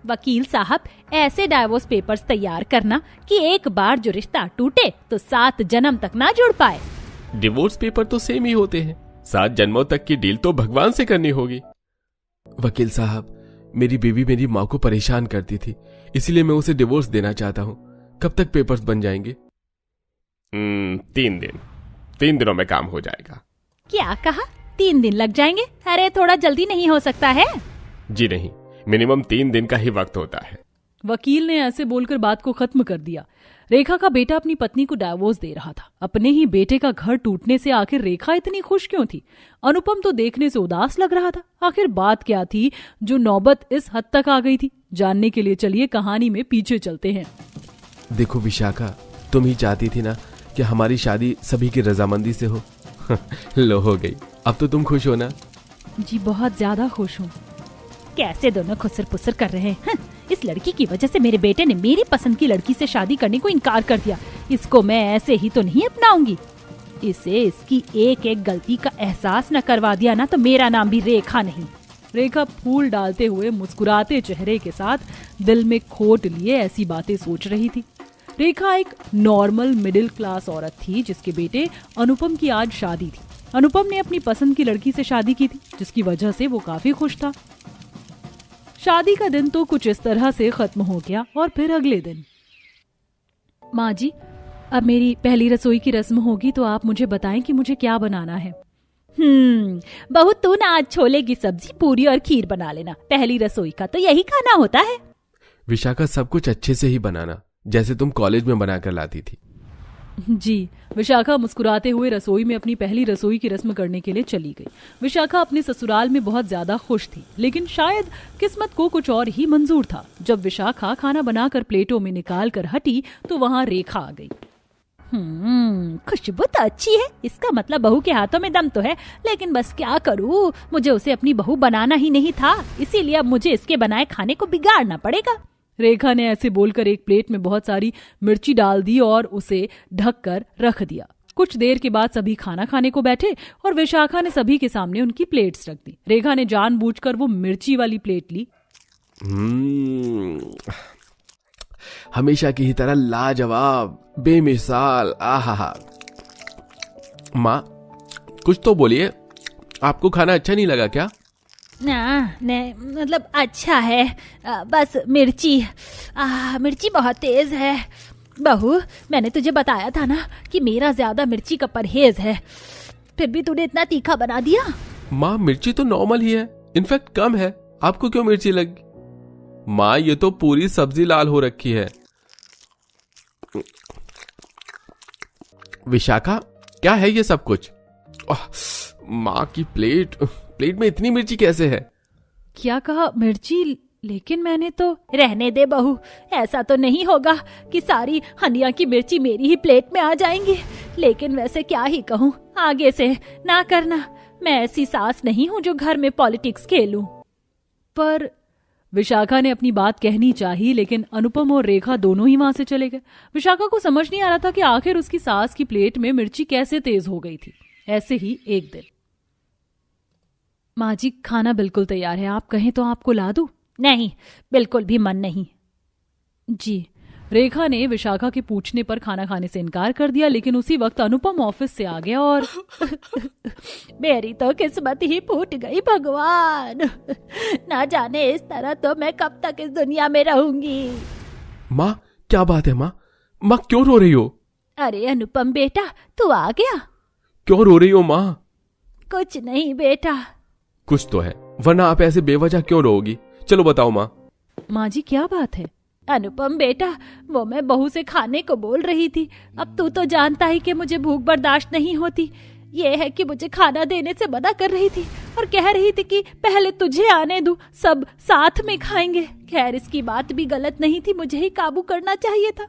वकील साहब, ऐसे डाइवोर्स पेपर्स तैयार करना कि एक बार जो रिश्ता टूटे तो 7 जन्म तक ना जुड़ पाए। डिवोर्स पेपर तो सेम ही होते हैं, 7 जन्मों तक की डील तो भगवान से करनी होगी। वकील साहब, मेरी बीवी मेरी माँ को परेशान करती थी, इसीलिए मैं उसे डिवोर्स देना चाहता हूँ। कब तक पेपर्स बन जाएंगे? 3 दिन। 3 दिनों में काम हो जाएगा। क्या कहा? 3 दिन लग जाएंगे? अरे थोड़ा जल्दी नहीं हो सकता है? जी नहीं, मिनिमम 3 दिन का ही वक्त होता है। वकील ने ऐसे बोलकर बात को खत्म कर दिया। रेखा का बेटा अपनी पत्नी को डाइवोर्स दे रहा था। अपने ही बेटे का घर टूटने से आखिर रेखा इतनी खुश क्यों थी? अनुपम तो देखने से उदास लग रहा था। आखिर बात क्या थी जो नौबत इस हद तक आ गई थी? जानने के लिए चलिए कहानी में पीछे चलते हैं। देखो विशाखा, तुम ही चाहती थी ना कि हमारी शादी सभी की रजामंदी से हो। लो, हो गई। अब तो तुम खुश हो ना? जी बहुत ज्यादा खुश हूँ। कैसे दोनों खुसर पुसर कर रहे हैं। इस लड़की की वजह से मेरे बेटे ने मेरी पसंद की लड़की से शादी करने को इनकार कर दिया। इसको मैं ऐसे ही तो नहीं अपनाऊंगी। इसे इसकी एक एक गलती का एहसास न करवा दिया ना तो मेरा नाम भी रेखा नहीं। रेखा फूल डालते हुए मुस्कुराते चेहरे के साथ दिल में खोट लिए ऐसी बातें सोच रही थी। रेखा एक नॉर्मल मिडिल क्लास औरत थी जिसके बेटे अनुपम की आज शादी थी। अनुपम ने अपनी पसंद की लड़की से शादी की थी, जिसकी वजह से वो काफी खुश था। शादी का दिन तो कुछ इस तरह से खत्म हो गया और फिर अगले दिन, माँ जी, अब मेरी पहली रसोई की रस्म होगी तो आप मुझे बताएं कि मुझे क्या बनाना है। बहू, तू ना आज छोले की सब्जी, पूरी और खीर बना लेना। पहली रसोई का तो यही खाना होता है। विशाखा, सब कुछ अच्छे से ही बनाना, जैसे तुम कॉलेज में बनाकर लाती थी। जी। विशाखा मुस्कुराते हुए रसोई में अपनी पहली रसोई की रस्म करने के लिए चली गई। विशाखा अपने ससुराल में बहुत ज्यादा खुश थी, लेकिन शायद किस्मत को कुछ और ही मंजूर था। जब विशाखा खाना बनाकर प्लेटों में निकाल कर हटी तो वहां रेखा आ गई। खुशबू तो अच्छी है, इसका मतलब बहू के हाथों में दम तो है। लेकिन बस क्या करूँ, मुझे उसे अपनी बहू बनाना ही नहीं था, इसीलिए अब मुझे इसके बनाए खाने को बिगाड़ना पड़ेगा। रेखा ने ऐसे बोलकर एक प्लेट में बहुत सारी मिर्ची डाल दी और उसे ढककर रख दिया। कुछ देर के बाद सभी खाना खाने को बैठे और विशाखा ने सभी के सामने उनकी प्लेट्स रख दी। रेखा ने जानबूझकर वो मिर्ची वाली प्लेट ली। हमेशा की ही तरह लाजवाब, बेमिसाल। आहा। माँ, कुछ तो बोलिए, आपको खाना अच्छा नहीं लगा क्या? नहीं, मतलब अच्छा है, बस मिर्ची बहुत तेज है। बहू, मैंने तुझे बताया था ना कि मेरा ज्यादा मिर्ची का परहेज है, फिर भी तूने इतना तीखा बना दिया। माँ, मिर्ची तो नॉर्मल ही है, इनफैक्ट कम है, आपको क्यों मिर्ची लगी? माँ, ये तो पूरी सब्जी लाल हो रखी है। विशाखा, क्या है ये सब कुछ? माँ की प्लेट में इतनी मिर्ची कैसे है? क्या कहा? मिर्ची? लेकिन मैंने तो। रहने दे बहू, ऐसा तो नहीं होगा कि सारी हनिया की मिर्ची मेरी ही प्लेट में आ जाएंगी। लेकिन वैसे क्या ही कहूँ, आगे से ना करना। मैं ऐसी सास नहीं हूँ जो घर में पॉलिटिक्स खेलूं। पर विशाखा ने अपनी बात कहनी चाहिए, लेकिन अनुपम और रेखा दोनों ही वहां से चले गए। विशाखा को समझ नहीं आ रहा था कि आखिर उसकी सास की प्लेट में मिर्ची कैसे तेज हो गई थी। ऐसे ही एक दिन, माँ जी, खाना बिल्कुल तैयार है, आप कहें तो आपको ला दूं? नहीं, बिल्कुल भी मन नहीं। जी। रेखा ने विशाखा के पूछने पर खाना खाने से इनकार कर दिया, लेकिन उसी वक्त अनुपम ऑफिस से आ गया और मेरी तो किस्मत ही फूट गई भगवान। ना जाने इस तरह तो मैं कब तक इस दुनिया में रहूंगी। माँ, क्या बात है माँ? माँ, क्यों रो रही हो? अरे अनुपम बेटा, तू आ गया। क्यों रो रही हो माँ? कुछ नहीं बेटा। कुछ तो है, वरना आप ऐसे बेवजह क्यों रोओगी? चलो बताओ माँ। माँ जी, क्या बात है? अनुपम बेटा, वो मैं बहू से खाने को बोल रही थी। अब तू तो जानता ही कि मुझे भूख बर्दाश्त नहीं होती। ये है कि मुझे खाना देने से मना कर रही थी और कह रही थी कि पहले तुझे आने दूं, सब साथ में खाएंगे। खैर, इसकी बात भी गलत नहीं थी, मुझे ही काबू करना चाहिए था।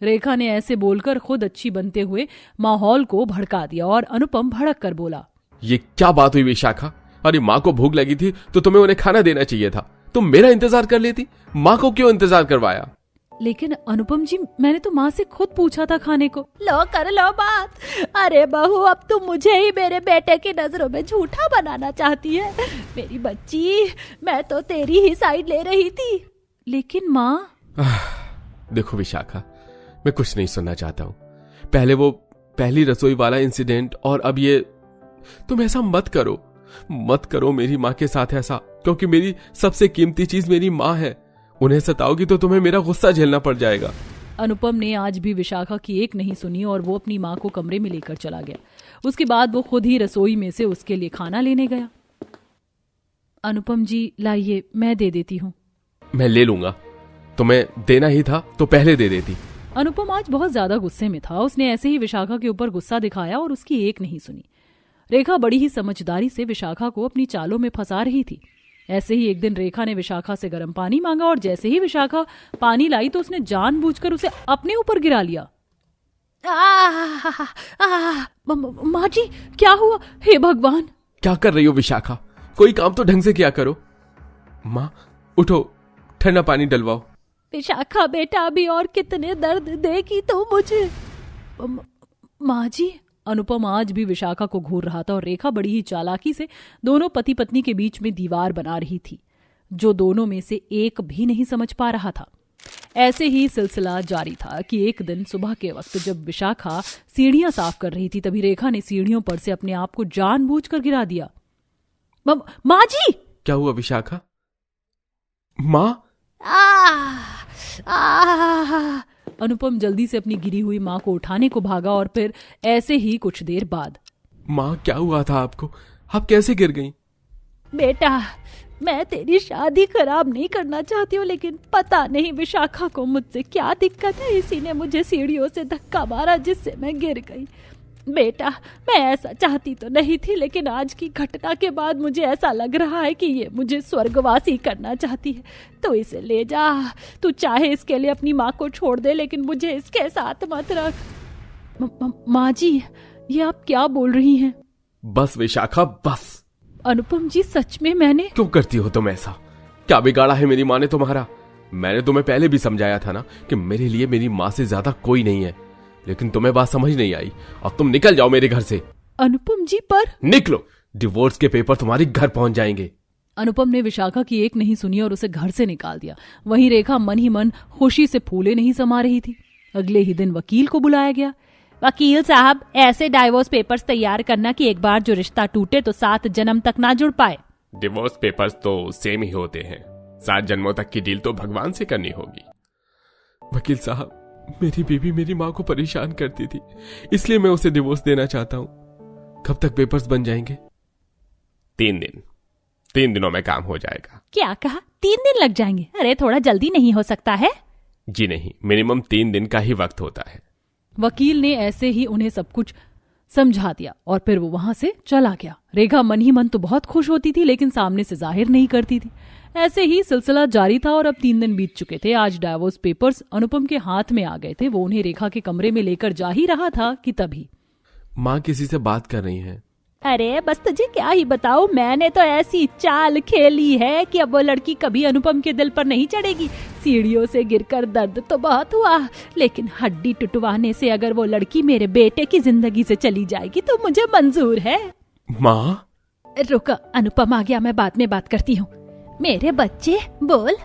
रेखा ने ऐसे बोलकर खुद अच्छी बनते हुए माहौल को भड़का दिया और अनुपम भड़क कर बोला, ये क्या बात हुई विशाखा? अरे माँ को भूख लगी थी तो तुम्हें उन्हें खाना देना चाहिए था, तुम मेरा इंतजार कर लेती। माँ को क्यों इंतजार करवाया? लेकिन अनुपम जी, मैंने तो माँ से खुद पूछा था खाने को। लो कर लो बात। अरे बहू, अब तुम मुझे ही मेरे बेटे की नजरों में झूठा बनाना चाहती है। मेरी बच्ची, मैं तो तेरी ही साइड ले रही थी। लेकिन माँ। देखो विशाखा, मैं कुछ नहीं सुनना चाहता हूं। पहले वो पहली रसोई वाला इंसिडेंट और अब ये। तुम ऐसा मत करो मेरी माँ के साथ ऐसा, क्योंकि मेरी सबसे कीमती चीज मेरी माँ है। उन्हें सताओगी तो तुम्हें मेरा गुस्सा झेलना पड़ जाएगा। अनुपम ने आज भी विशाखा की एक नहीं सुनी और वो अपनी माँ को कमरे में लेकर चला गया। उसके बाद वो खुद ही रसोई में से उसके लिए खाना लेने गया। अनुपम जी लाइए, मैं दे देती हूँ। मैं ले लूंगा, तुम्हें देना ही था तो पहले दे देती। अनुपम आज बहुत ज्यादा गुस्से में था। उसने ऐसे ही विशाखा के ऊपर गुस्सा दिखाया और उसकी एक नहीं सुनी। रेखा बड़ी ही समझदारी से विशाखा को अपनी चालों में फंसा रही थी। ऐसे ही एक दिन रेखा ने विशाखा से गर्म पानी मांगा और जैसे ही विशाखा पानी लाई तो उसने जानबूझकर उसे अपने ऊपर गिरा लिया। माँ जी, क्या हुआ? हे भगवान! क्या कर रही हो विशाखा? कोई काम तो ढंग से किया करो। माँ उठो, ठंडा पानी डलवाओ। विशाखा बेटा, अभी और कितने दर्द देगी तो मुझे। माँ जी। अनुपम आज भी विशाखा को घूर रहा था और रेखा बड़ी ही चालाकी से दोनों पति पत्नी के बीच में दीवार बना रही थी, जो दोनों में से एक भी नहीं समझ पा रहा था। ऐसे ही सिलसिला जारी था कि एक दिन सुबह के वक्त जब विशाखा सीढ़ियां साफ कर रही थी, तभी रेखा ने सीढ़ियों पर से अपने आप को जानबूझकर गिरा दिया। माँ जी! क्या हुआ विशाखा? माँ! अनुपम जल्दी से अपनी गिरी हुई माँ को उठाने को भागा और फिर ऐसे ही कुछ देर बाद। माँ, क्या हुआ था आपको? आप कैसे गिर गईं? बेटा, मैं तेरी शादी खराब नहीं करना चाहती हूँ, लेकिन पता नहीं विशाखा को मुझसे क्या दिक्कत है। इसी ने मुझे सीढ़ियों से धक्का मारा जिससे मैं गिर गई। बेटा, मैं ऐसा चाहती तो नहीं थी, लेकिन आज की घटना के बाद मुझे ऐसा लग रहा है कि ये मुझे स्वर्गवासी करना चाहती है। तो इसे ले जा। तू चाहे इसके लिए अपनी माँ को छोड़ दे, लेकिन मुझे इसके साथ मत रख। माँ जी, ये आप क्या बोल रही हैं? बस विशाखा, बस। अनुपम जी, सच में मैंने। क्यों करती हो तुम ऐसा? क्या बिगाड़ा है मेरी माँ ने तुम्हारा? मैंने तुम्हें पहले भी समझाया था ना कि मेरे लिए मेरी माँ से ज्यादा कोई नहीं है, लेकिन तुम्हें बात समझ नहीं आई। अब तुम निकल जाओ मेरे घर से। अनुपम जी, पर। निकलो, डिवोर्स के पेपर तुम्हारे घर पहुंच जाएंगे। अनुपम ने विशाखा की एक नहीं सुनी और उसे घर से निकाल दिया। वहीं रेखा मन ही मन खुशी से फूले नहीं समा रही थी। अगले ही दिन वकील को बुलाया गया। वकील साहब, ऐसे डाइवोर्स पेपर्स तैयार करना कि एक बार जो रिश्ता टूटे तो 7 जन्म तक ना जुड़ पाए। डिवोर्स पेपर्स तो सेम ही होते हैं। 7 जन्मों तक की डील तो भगवान से करनी होगी। वकील साहब, मेरी बीवी मेरी माँ को परेशान करती थी, इसलिए मैं उसे डिवोर्स देना चाहता हूँ। कब तक पेपर्स बन जाएंगे? 3 दिन। 3 दिनों में काम हो जाएगा। क्या कहा? 3 दिन लग जाएंगे? अरे थोड़ा जल्दी नहीं हो सकता है? जी नहीं, मिनिमम 3 दिन का ही वक्त होता है। वकील ने ऐसे ही उन्हें सब कुछ समझा दिया और फिर वो वहां से चला गया। रेखा मन ही मन तो बहुत खुश होती थी, लेकिन सामने से जाहिर नहीं करती थी। ऐसे ही सिलसिला जारी था और अब 3 दिन बीत चुके थे। आज डाइवोर्स पेपर्स अनुपम के हाथ में आ गए थे। वो उन्हें रेखा के कमरे में लेकर जा ही रहा था कि तभी। माँ किसी से बात कर रही हैं। अरे बस तुझे क्या ही बताऊं, मैंने तो ऐसी चाल खेली है कि अब वो लड़की कभी अनुपम के दिल पर नहीं चढ़ेगी। सीढ़ियों से गिरकर दर्द तो बहुत हुआ, लेकिन हड्डी टुटवाने से अगर वो लड़की मेरे बेटे की जिंदगी से चली जाएगी तो मुझे मंजूर है। माँ! रुक, अनुपम आ गया, मैं बाद में बात करती हूँ। मेरे बच्चे, बोल,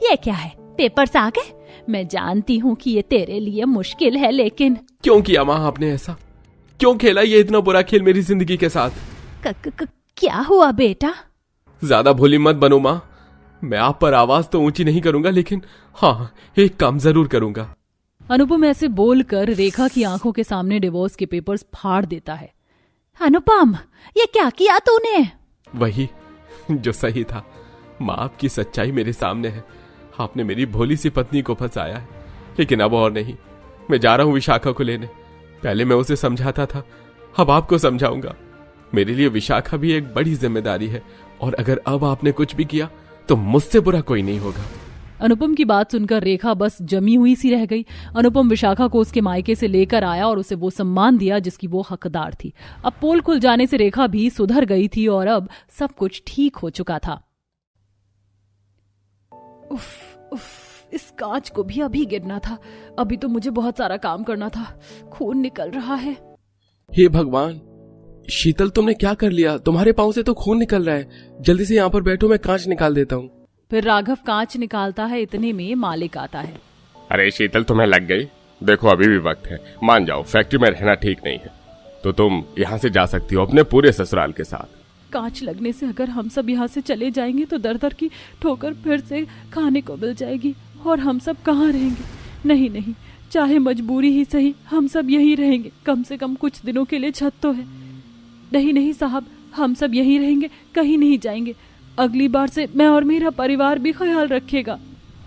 ये क्या है? पेपर्स आ गए? मैं जानती हूँ कि ये तेरे लिए मुश्किल है, लेकिन क्यों किया माँ आपने ऐसा? क्यों खेला ये इतना बुरा खेल मेरी जिंदगी के साथ? क्या हुआ बेटा? ज्यादा भोली मत बनो माँ। मैं आप पर आवाज तो ऊंची नहीं करूंगा, लेकिन हाँ, एक काम जरूर करूंगा। अनुपम ऐसे बोलकर रेखा की आंखों के सामने डिवोर्स के पेपर्स फाड़ देता है। अनुपम, ये क्या किया तूने? वही जो सही था माँ, आपकी सच्चाई मेरे सामने है। आपने मेरी भोली सी पत्नी को फंसाया है, लेकिन अब और नहीं। मैं जा रहा हूँ विशाखा को लेने। पहले मैं उसे समझाता था, अब आपको समझाऊंगा। मेरे लिए विशाखा भी एक बड़ी जिम्मेदारी है, और अगर अब आपने कुछ भी किया तो मुझसे बुरा कोई नहीं होगा। अनुपम की बात सुनकर रेखा बस जमी हुई सी रह गई। अनुपम विशाखा को उसके मायके से लेकर आया और उसे वो सम्मान दिया जिसकी वो हकदार थी। अब पोल खुल जाने से रेखा भी सुधर गई थी और अब सब कुछ ठीक हो चुका था। उफ, इस कांच को भी अभी गिरना था। अभी तो मुझे बहुत सारा काम करना था। खून निकल रहा है। हे भगवान, शीतल तुमने क्या कर लिया? तुम्हारे पांव से तो खून निकल रहा है। जल्दी से यहाँ पर बैठो, मैं कांच निकाल देता हूँ। फिर राघव कांच निकालता है, इतने में मालिक आता है। अरे शीतल, तुम्हें लग गई? देखो अभी भी वक्त है, मान जाओ फैक्ट्री में रहना ठीक नहीं है, तो तुम यहाँ से जा सकती हो अपने पूरे ससुराल के साथ। कांच लगने से अगर हम सब यहाँ से चले जाएंगे तो दर दर की ठोकर फिर से खाने को मिल जाएगी, और हम सब कहाँ रहेंगे? नहीं नहीं, चाहे मजबूरी ही सही, हम सब यहीं रहेंगे, कम से कम कुछ दिनों के लिए छत तो है। नहीं नहीं साहब, हम सब यहीं रहेंगे, कहीं नहीं जाएंगे। अगली बार से मैं और मेरा परिवार भी ख्याल रखेगा।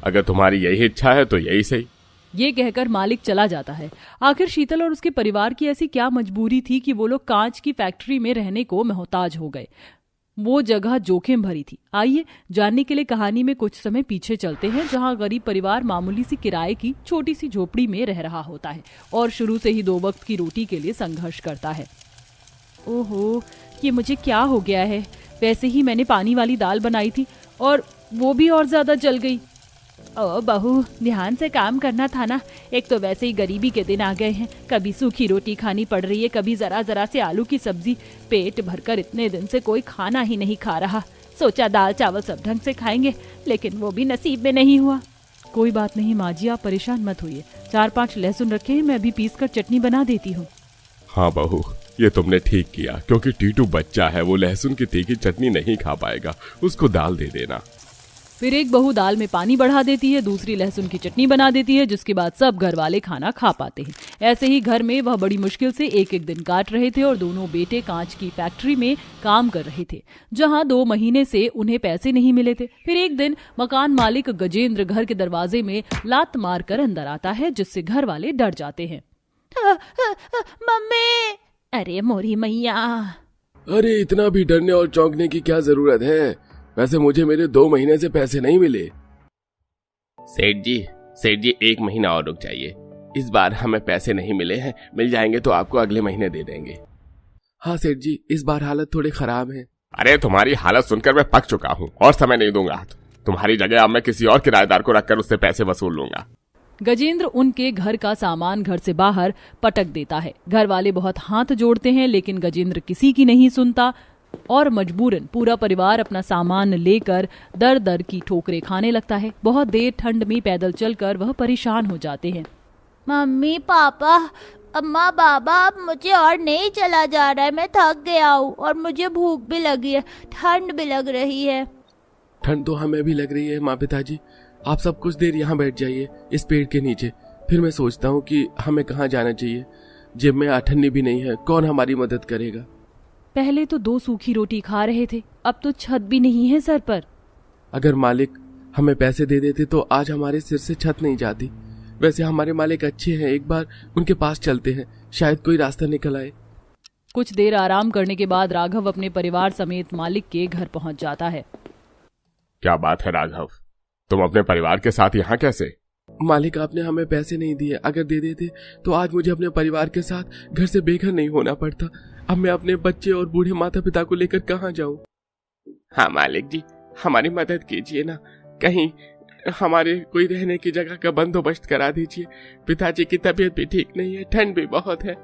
अगर तुम्हारी यही इच्छा है तो यही सही। ये कहकर मालिक चला जाता है। आखिर शीतल और उसके परिवार की ऐसी क्या मजबूरी थी कि वो लोग कांच की फैक्ट्री में रहने को मोहताज हो गए? वो जगह जोखिम भरी थी। आइए जानने के लिए कहानी में कुछ समय पीछे चलते हैं, जहां गरीब परिवार मामूली सी किराए की छोटी सी झोपड़ी में रह रहा होता है और शुरू से ही 2 वक्त की रोटी के लिए संघर्ष करता है। ओहो, ये मुझे क्या हो गया है? वैसे ही मैंने पानी वाली दाल बनाई थी और वो भी और ज्यादा जल गई। ओ बहू, ध्यान से काम करना था ना। एक तो वैसे ही गरीबी के दिन आ गए हैं, कभी सूखी रोटी खानी पड़ रही है, कभी जरा जरा से आलू की सब्जी। पेट भरकर इतने दिन से कोई खाना ही नहीं खा रहा। सोचा दाल चावल सब ढंग से खाएंगे, लेकिन वो भी नसीब में नहीं हुआ। कोई बात नहीं माँ जी, आप परेशान मत होइए। 4-5 लहसुन रखे हैं, मैं अभी पीस कर चटनी बना देती हूँ। हाँ बहू, ये तुमने ठीक किया, क्योंकि टीटू बच्चा है, वो लहसुन की तीखी चटनी नहीं खा पाएगा, उसको दाल दे देना। फिर एक बहू दाल में पानी बढ़ा देती है, दूसरी लहसुन की चटनी बना देती है, जिसके बाद सब घर वाले खाना खा पाते हैं। ऐसे ही घर में वह बड़ी मुश्किल से एक एक दिन काट रहे थे और दोनों बेटे कांच की फैक्ट्री में काम कर रहे थे, जहां 2 महीने से उन्हें पैसे नहीं मिले थे। फिर एक दिन मकान मालिक गजेंद्र घर के दरवाजे में लात मार कर अंदर आता है, जिससे घर वाले डर जाते हैं। मम्मी! अरे मोरी मैया! अरे इतना भी डरने और चौंकने की क्या जरूरत है? वैसे मुझे मेरे 2 महीने से पैसे नहीं मिले। सेठ जी 1 महीना और रुक जाइए, इस बार हमें पैसे नहीं मिले हैं, मिल जाएंगे तो आपको अगले महीने दे देंगे। हाँ सेठ जी, इस बार हालत थोड़े खराब है। अरे तुम्हारी हालत सुनकर मैं पक चुका हूँ और समय नहीं दूंगा। तुम्हारी जगह अब मैं किसी और किराएदार को रखकर उससे पैसे वसूल लूंगा। गजेंद्र उनके घर का सामान घर से बाहर पटक देता है। घर वाले बहुत हाथ जोड़ते हैं, लेकिन गजेंद्र किसी की नहीं सुनता और मजबूरन पूरा परिवार अपना सामान लेकर दर दर की ठोकरें खाने लगता है। बहुत देर ठंड में पैदल चलकर वह परेशान हो जाते हैं। मम्मी, पापा, अम्मा, बाबा, अब मुझे और नहीं चला जा रहा है। मैं थक गया हूँ और मुझे भूख भी लगी है, ठंड भी लग रही है। ठंड तो हमें भी लग रही है माँ पिताजी। आप सब कुछ देर यहाँ बैठ जाइए इस पेड़ के नीचे, फिर मैं सोचता हूँ कि हमें कहाँ जाना चाहिए। जेब में आठन्नी भी नहीं है, कौन हमारी मदद करेगा? पहले तो 2 सूखी रोटी खा रहे थे, अब तो छत भी नहीं है सर पर। अगर मालिक हमें पैसे दे देते तो आज हमारे सिर से छत नहीं जाती। वैसे हमारे मालिक अच्छे हैं, एक बार उनके पास चलते हैं, शायद कोई रास्ता निकल आए। कुछ देर आराम करने के बाद राघव अपने परिवार समेत मालिक के घर पहुंच जाता है। क्या बात है राघव, तुम अपने परिवार के साथ यहाँ कैसे? मालिक, आपने हमें पैसे नहीं दिए, अगर दे देते तो आज मुझे अपने परिवार के साथ घर से बेघर नहीं होना पड़ता। अब मैं अपने बच्चे और बूढ़े माता पिता को लेकर कहाँ जाऊँ? हाँ मालिक जी, हमारी मदद कीजिए ना, कहीं हमारे कोई रहने की जगह का बंदोबस्त करा दीजिए। पिताजी की तबीयत भी ठीक नहीं है, ठंड भी बहुत है।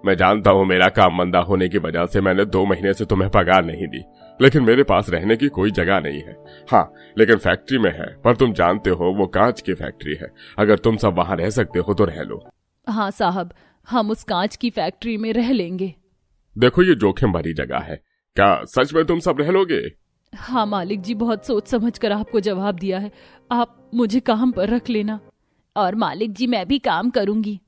मैं जानता हूँ मेरा काम मंदा होने की वजह से मैंने 2 महीने से तुम्हें पगार नहीं दी, लेकिन मेरे पास रहने की कोई जगह नहीं है। हाँ, लेकिन फैक्ट्री में है, पर तुम जानते हो वो कांच की फैक्ट्री है। अगर तुम सब वहाँ रह सकते हो तो रह लो। हाँ साहब, हम उस कांच की फैक्ट्री में रह लेंगे। देखो ये जोखिम भरी जगह है, क्या सच में तुम सब रह लोगे? हाँ मालिक जी, बहुत सोच समझ कर आपको जवाब दिया है। आप मुझे काम पर रख लेना। और मालिक जी, मैं भी काम करूंगी।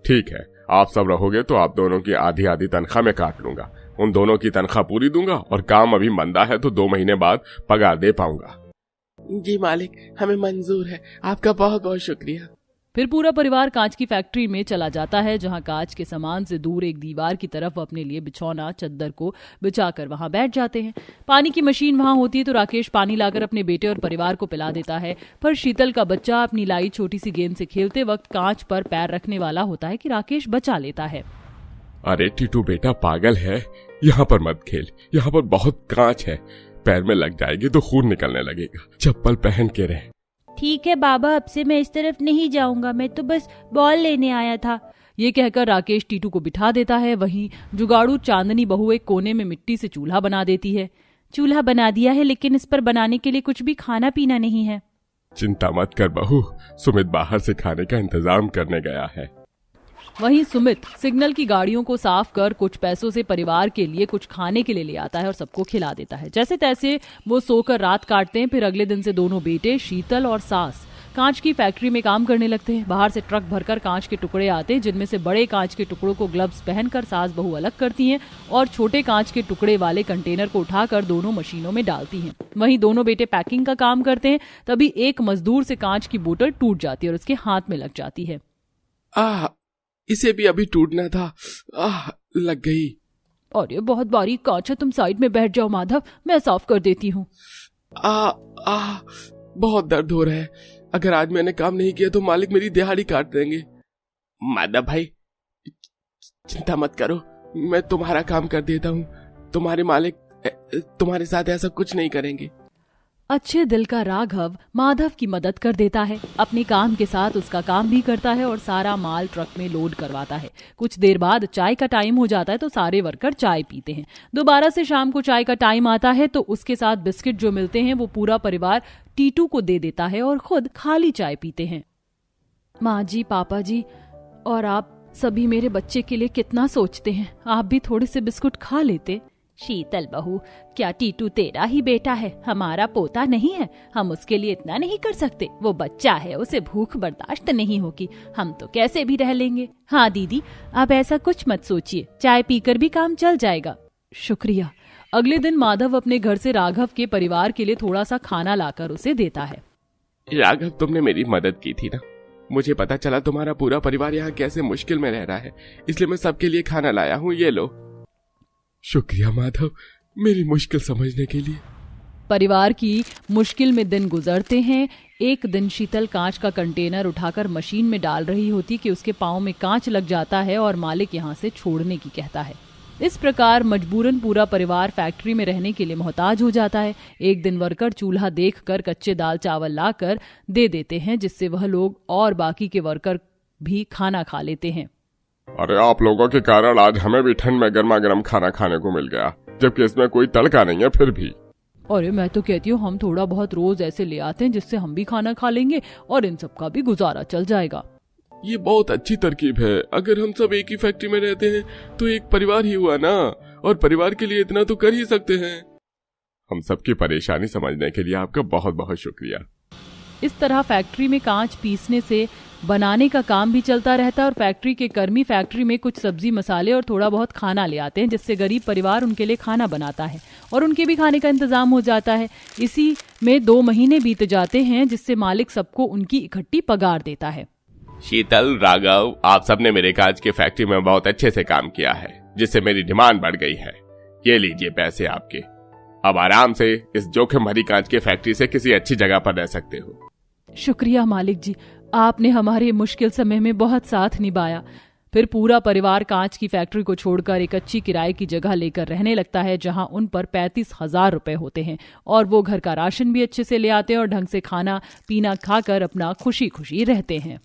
ठीक है, आप सब रहोगे तो आप दोनों की आधी आधी तनख्वाह मैं काट लूंगा। उन दोनों की तनख्वाह पूरी दूंगा और काम अभी मंदा है तो 2 महीने बाद पगार दे पाऊंगा। जी मालिक, हमें मंजूर है, आपका बहुत बहुत शुक्रिया। फिर पूरा परिवार कांच की फैक्ट्री में चला जाता है, जहां कांच के सामान से दूर एक दीवार की तरफ अपने लिए बिछौना चद्दर को बिछाकर वहां बैठ जाते हैं। पानी की मशीन वहां होती है तो राकेश पानी लाकर अपने बेटे और परिवार को पिला देता है, पर शीतल का बच्चा अपनी लाई छोटी सी गेंद से खेलते वक्त कांच पर पैर रखने वाला होता है कि राकेश बचा लेता है। अरे टीटू बेटा पागल है, यहाँ पर मत खेल, यहाँ पर बहुत कांच है, पैर में लग जाएगी तो खून निकलने लगेगा, चप्पल पहन के रहे। ठीक है बाबा, अब से मैं इस तरफ नहीं जाऊंगा, मैं तो बस बॉल लेने आया था। ये कहकर राकेश टीटू को बिठा देता है। वहीं जुगाड़ू चांदनी बहू एक कोने में मिट्टी से चूल्हा बना देती है। चूल्हा बना दिया है, लेकिन इस पर बनाने के लिए कुछ भी खाना पीना नहीं है। चिंता मत कर बहू, सुमित बाहर से खाने का इंतजाम करने गया है। वहीं सुमित सिग्नल की गाड़ियों को साफ कर कुछ पैसों से परिवार के लिए कुछ खाने के लिए ले आता है और सबको खिला देता है। जैसे तैसे वो सोकर रात काटते हैं। फिर अगले दिन से दोनों बेटे शीतल और सास कांच की फैक्ट्री में काम करने लगते हैं। बाहर से ट्रक भरकर कांच के टुकड़े आते हैं, जिनमें से बड़े कांच के टुकड़ों को ग्लव्स पहनकर सास बहू अलग करती हैं और छोटे कांच के टुकड़े वाले कंटेनर को उठाकर दोनों मशीनों में डालती हैं। वहीं दोनों बेटे पैकिंग का काम करते हैं। तभी एक मजदूर से कांच की बोतल टूट जाती है और उसके हाथ में लग जाती है। इसे भी अभी टूटना था। लग गई। और ये बहुत बारीक कांच है, तुम साइड में बैठ जाओ माधव, मैं साफ कर देती हूँ। बहुत दर्द हो रहा है। अगर आज मैंने काम नहीं किया तो मालिक मेरी दिहाड़ी काट देंगे। माधव भाई चिंता मत करो, मैं तुम्हारा काम कर देता हूँ। तुम्हारे मालिक तुम्हारे साथ ऐसा कुछ नहीं करेंगे। अच्छे दिल का राघव माधव की मदद कर देता है। अपने काम के साथ उसका काम भी करता है और सारा माल ट्रक में लोड करवाता है। कुछ देर बाद चाय का टाइम हो जाता है तो सारे वर्कर चाय पीते हैं। दोबारा से शाम को चाय का टाइम आता है तो उसके साथ बिस्किट जो मिलते हैं वो पूरा परिवार टीटू को दे देता है और खुद खाली चाय पीते हैं। माँ जी, पापा जी और आप सभी मेरे बच्चे के लिए कितना सोचते हैं। आप भी थोड़े से बिस्कुट खा लेते। शीतल बहू, क्या टीटू तेरा ही बेटा है, हमारा पोता नहीं है? हम उसके लिए इतना नहीं कर सकते। वो बच्चा है, उसे भूख बर्दाश्त नहीं होगी, हम तो कैसे भी रह लेंगे। हाँ दीदी, आप ऐसा कुछ मत सोचिए, चाय पीकर भी काम चल जाएगा। शुक्रिया। अगले दिन माधव अपने घर से राघव के परिवार के लिए थोड़ा सा खाना लाकर उसे देता है। राघव, तुमने मेरी मदद की थी ना। मुझे पता चला तुम्हारा पूरा परिवार यहाँ कैसे मुश्किल में रह रहा है, इसलिए मैं सबके लिए खाना लाया हूँ। ये लो। शुक्रिया माधव, मेरी मुश्किल समझने के लिए। परिवार की मुश्किल में दिन गुजरते हैं। एक दिन शीतल कांच का कंटेनर उठाकर मशीन में डाल रही होती कि उसके पांव में कांच लग जाता है और मालिक यहां से छोड़ने की कहता है। इस प्रकार मजबूरन पूरा परिवार फैक्ट्री में रहने के लिए मोहताज हो जाता है। एक दिन वर्कर चूल्हा देखकर कच्चे दाल चावल लाकर दे देते हैं, जिससे वह लोग और बाकी के वर्कर भी खाना खा लेते हैं। अरे आप लोगों के कारण आज हमें भी ठंड में गर्मा गर्म खाना खाने को मिल गया, जबकि इसमें कोई तड़का नहीं है फिर भी। अरे मैं तो कहती हूँ हम थोड़ा बहुत रोज ऐसे ले आते हैं जिससे हम भी खाना खा लेंगे और इन सब का भी गुजारा चल जाएगा। ये बहुत अच्छी तरकीब है। अगर हम सब एक ही फैक्ट्री में रहते हैं तो एक परिवार ही हुआ ना, और परिवार के लिए इतना तो कर ही सकते हैं। हम सबकी परेशानी समझने के लिए आपका बहुत बहुत शुक्रिया। इस तरह फैक्ट्री में कांच पीसने से बनाने का काम भी चलता रहता है और फैक्ट्री के कर्मी फैक्ट्री में कुछ सब्जी मसाले और थोड़ा बहुत खाना ले आते हैं, जिससे गरीब परिवार उनके लिए खाना बनाता है और उनके भी खाने का इंतजाम हो जाता है। इसी में 2 महीने बीत जाते हैं, जिससे मालिक सबको उनकी इकट्ठी पगार देता है। शीतल, राघव, आप सबने मेरे कांच की फैक्ट्री में बहुत अच्छे से काम किया है, जिससे मेरी डिमांड बढ़ गई है। ये लीजिए पैसे आपके। अब आराम से इस जोखिम भरी कांच की फैक्ट्री से किसी अच्छी जगह पर रह सकते हो। शुक्रिया मालिक जी, आपने हमारे मुश्किल समय में बहुत साथ निभाया। फिर पूरा परिवार कांच की फैक्ट्री को छोड़कर एक अच्छी किराए की जगह लेकर रहने लगता है, जहां उन पर 35,000 रुपए होते हैं और वो घर का राशन भी अच्छे से ले आते हैं और ढंग से खाना पीना खाकर अपना खुशी खुशी रहते हैं।